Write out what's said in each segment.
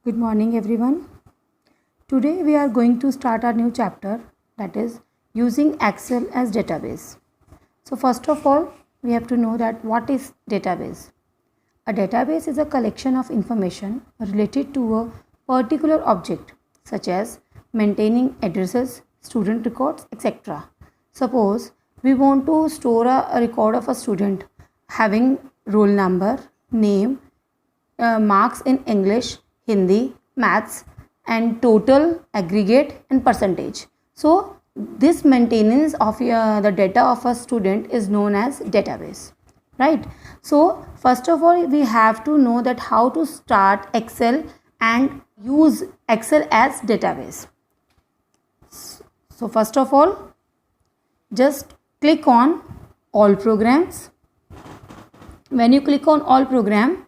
Good morning, everyone. Today we are going to start our new chapter, that is using Excel as database. So first of all, we have to know that what is database. A database is a collection of information related to a particular object such as maintaining addresses, student records, etc. Suppose we want to store a record of a student having roll number, name, marks in English, Hindi, maths, and total, aggregate, and percentage. So this maintenance of the data of a student is known as database, right? So first of all, we have to know that how to start Excel and use Excel as database. So first of all, just click on all programs. When you click on all program,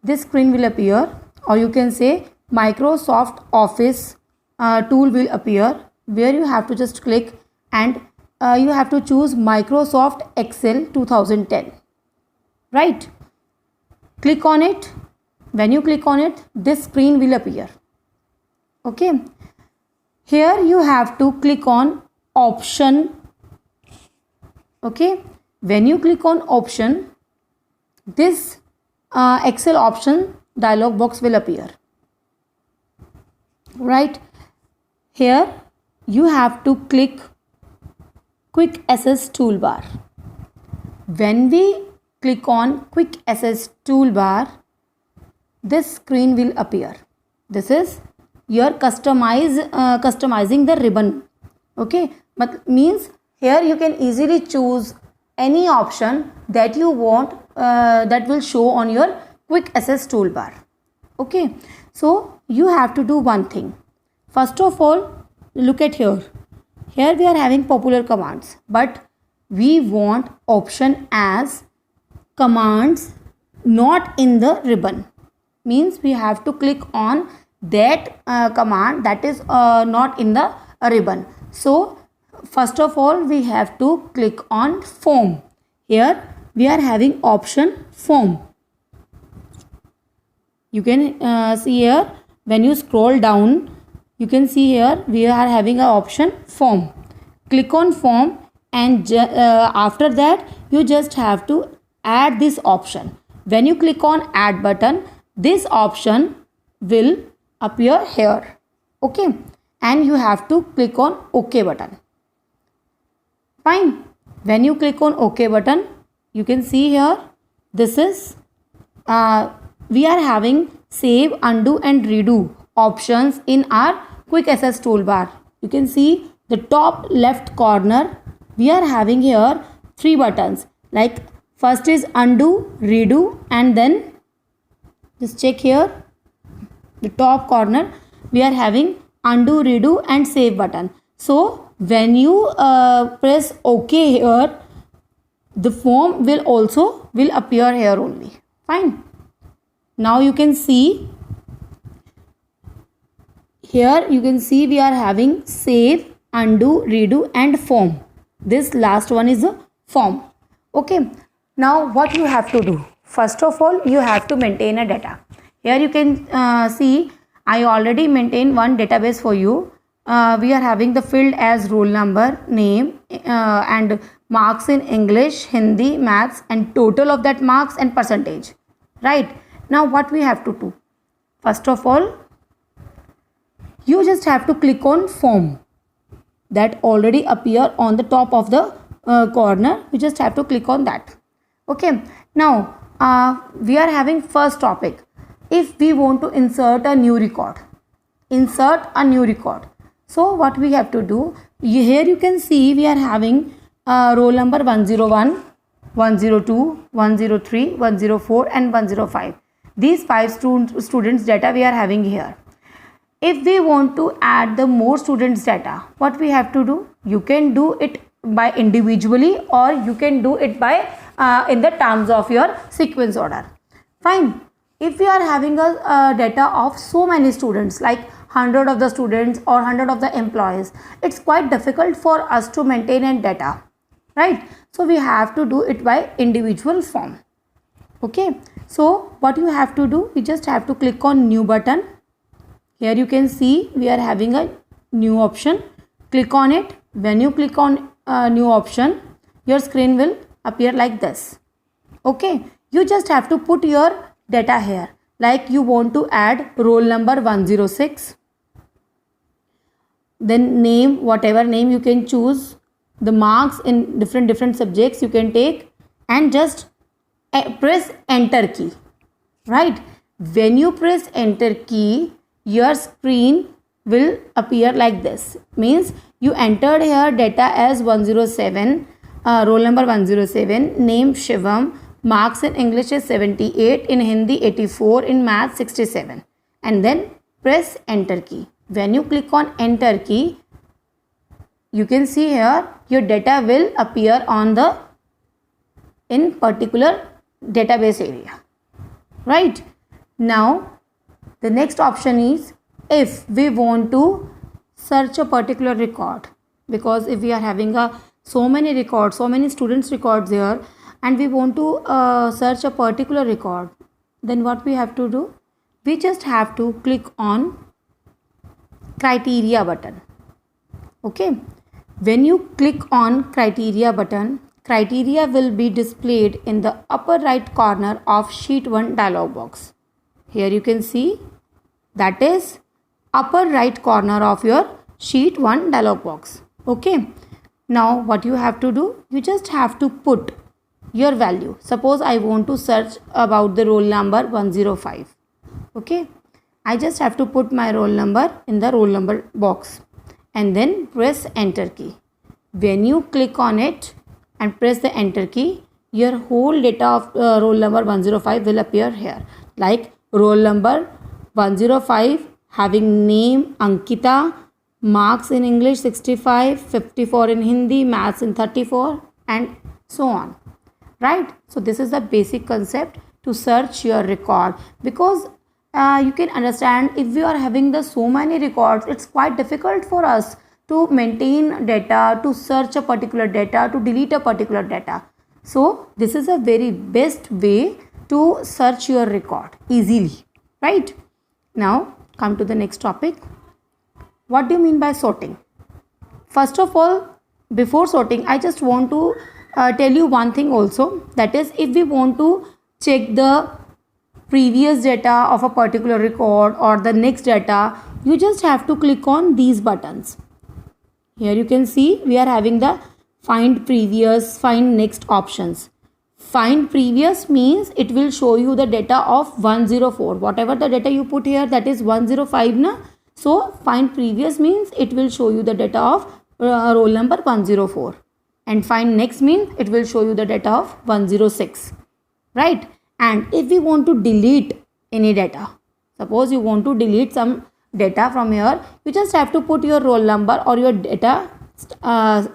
this screen will appear, or you can say Microsoft Office tool will appear, where you have to just click and you have to choose Microsoft Excel 2010, right? Click on it. When you click on it, this screen will appear. Okay, here you have to click on option. Okay, when you click on option, this Excel option dialog box will appear, right? Here you have to click quick access toolbar. When we click on quick access toolbar, this screen will appear. This is your customizing the ribbon. Okay, but means here you can easily choose any option that you want that will show on your quick access toolbar. Okay, so you have to do one thing. First of all, look at here. Here we are having popular commands, but we want option as commands not in the ribbon. Means we have to click on that command that is not in the ribbon. So first of all, we have to click on form. Here we are having option form. You can see here, when you scroll down, you can see here we are having an option form. Click on form, and after that you just have to add this option. When you click on add button, this option will appear here. Okay, and you have to click on OK button. Fine. When you click on OK button, you can see here, this is we are having save, undo and redo options in our quick access toolbar. You can see the top left corner, we are having here 3 buttons, like first is undo, redo, and then just check here, the top corner, we are having undo, redo and save button. So when you press OK here, the form will also appear here only. Fine. Now you can see here, you can see we are having save, undo, redo and form. This last one is a form. Okay, now what you have to do? First of all, you have to maintain a data. Here you can see I already maintained one database for you. We are having the field as roll number, name and marks in English, Hindi, maths and total of that marks and percentage, right? Now what we have to do? First of all, you just have to click on form that already appear on the top of the corner. You just have to click on that. Okay, now we are having first topic. If we want to insert a new record, so what we have to do, here you can see we are having roll number 101, 102, 103, 104 and 105. These 5 students data we are having here. If we want to add the more students data, what we have to do? You can do it by individually, or you can do it by in the terms of your sequence order. Fine. If we are having a data of so many students, like 100 of the students or 100 of the employees, it's quite difficult for us to maintain a data, right? So we have to do it by individual form. Okay, So what you have to do, you just have to click on new button. Here you can see we are having a new option. Click on it. When you click on a new option, your screen will appear like this. Okay, you just have to put your data here. Like you want to add roll number 106. Then name, whatever name you can choose. The marks in different subjects you can take, and just press enter key. Right, when you press enter key, your screen will appear like this. Means you entered here data as 107, roll number 107, name Shivam, marks in English is 78, in Hindi 84, in math 67, and then press enter key. When you click on enter key, you can see here your data will appear on the in particular database area. Right, now the next option is if we want to search a particular record, because if we are having so many records, so many students records here, and we want to search a particular record, then what we have to do, we just have to click on criteria button. Okay, when you click on criteria button, criteria will be displayed in the upper right corner of sheet 1 dialog box. Here you can see that is upper right corner of your sheet 1 dialog box. Okay, now what you have to do, you just have to put your value. Suppose I want to search about the roll number 105. Okay, I just have to put my roll number in the roll number box and then press enter key. When you click on it and press the enter key, your whole data of roll number 105 will appear here. Like roll number 105 having name Ankita, marks in English 65, 54 in Hindi, maths in 34, and so on. Right, so this is the basic concept to search your record, because you can understand if we are having so many records, it's quite difficult for us to maintain data, to search a particular data, to delete a particular data. So this is a very best way to search your record easily. Right, now come to the next topic. What do you mean by sorting? First of all, before sorting, I just want to tell you one thing also, that is if we want to check the previous data of a particular record or the next data, you just have to click on these buttons. Here you can see we are having the find previous, find next options. Find previous means it will show you the data of 104. Whatever the data you put here, that is 105 na. So find previous means it will show you the data of roll number 104. And find next means it will show you the data of 106. Right. And if we want to delete any data, suppose you want to delete some data from here, you just have to put your roll number or your data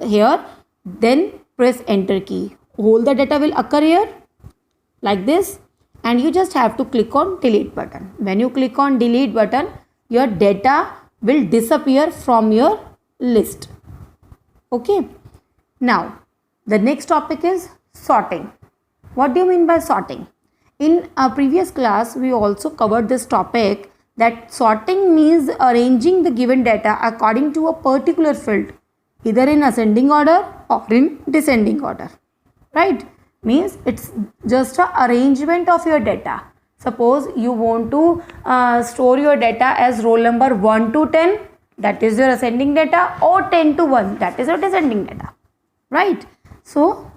here, then press enter key. All the data will occur here like this, and you just have to click on delete button. When you click on delete button, your data will disappear from your list. Okay. Now the next topic is sorting. What do you mean by sorting? In a previous class, we also covered this topic, that sorting means arranging the given data according to a particular field, either in ascending order or in descending order. Right? Means it's just an arrangement of your data. Suppose you want to store your data as roll number 1 to 10, that is your ascending data, or 10 to 1, that is your descending data. Right? So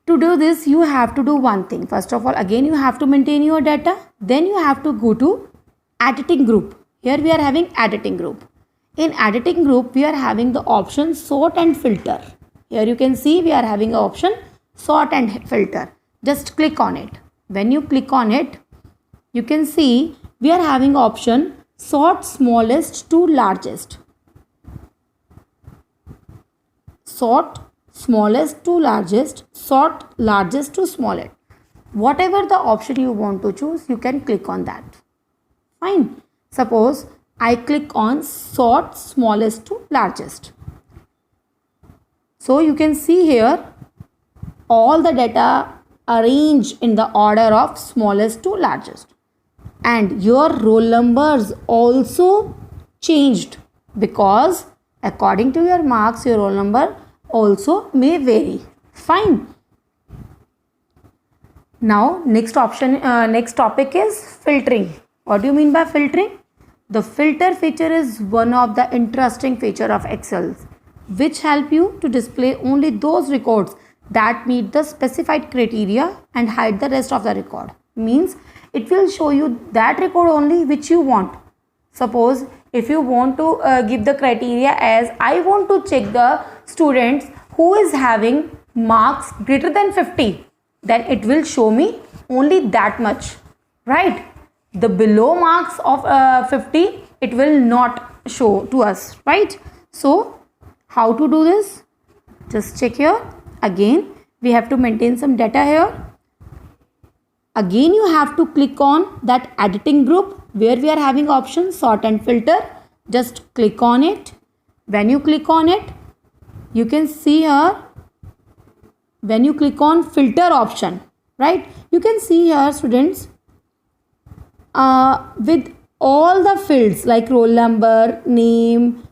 to do this, you have to do one thing. First of all, again you have to maintain your data. Then you have to go to editing group. Here we are having editing group. In editing group, we are having the option sort and filter. Here you can see we are having an option sort and filter. Just click on it. When you click on it, you can see we are having option sort smallest to largest. Sort smallest to largest, sort largest to smallest. Whatever the option you want to choose, you can click on that. Fine. Suppose I click on sort smallest to largest. So you can see here all the data arranged in the order of smallest to largest. And your roll numbers also changed, because according to your marks your roll number also may vary. Fine. Now next topic is filtering. What do you mean by filtering? The filter feature is one of the interesting feature of Excel, which help you to display only those records that meet the specified criteria and hide the rest of the record. Means it will show you that record only which you want. Suppose if you want to give the criteria as I want to check the students who is having marks greater than 50, then it will show me only that much, right? The below marks of 50 it will not show to us, right? So how to do this? Just check here. Again we have to maintain some data here. Again you have to click on that editing group where we are having option sort and filter. Just click on it. When you click on it, you can see here, when you click on filter option, right, you can see here students with all the fields like roll number, name,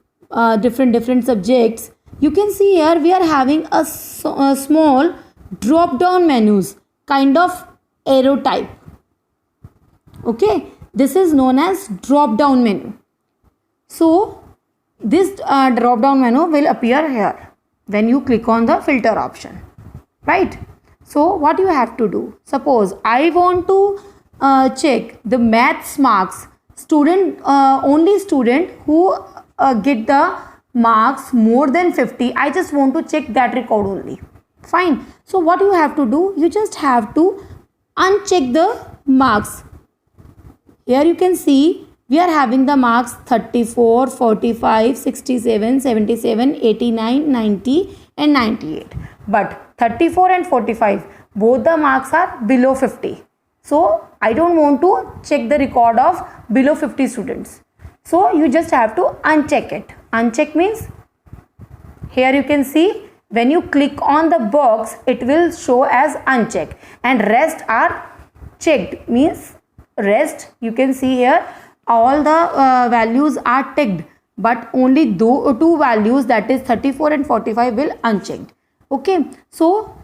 different subjects, you can see here we are having a small drop down menus, kind of arrow type. Okay, this is known as drop down menu. So this drop down menu will appear here when you click on the filter option, right? So what you have to do, suppose I want to check the maths marks, only student who get the marks more than 50, I just want to check that record only. Fine. So what you have to do, you just have to uncheck the marks. Here you can see we are having the marks 34, 45, 67, 77, 89, 90 and 98. But 34 and 45, both the marks are below 50. So I don't want to check the record of below 50 students. So you just have to uncheck it. Uncheck means, here you can see when you click on the box, it will show as unchecked and rest are checked. Means rest, you can see here all the values are ticked, but only two values, that is 34 and 45 will unchecked. Okay, so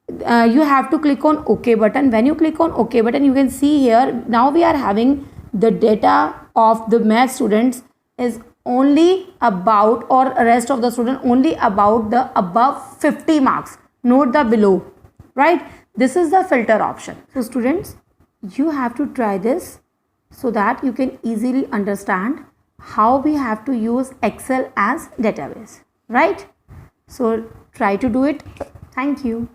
you have to click on OK button. When you click on OK button, you can see here now we are having the data of the math students is only about, or rest of the student only about the above 50 marks, not the below, right? This is the filter option. So students, you have to try this so that you can easily understand how we have to use Excel as database, right? So try to do it. Thank you.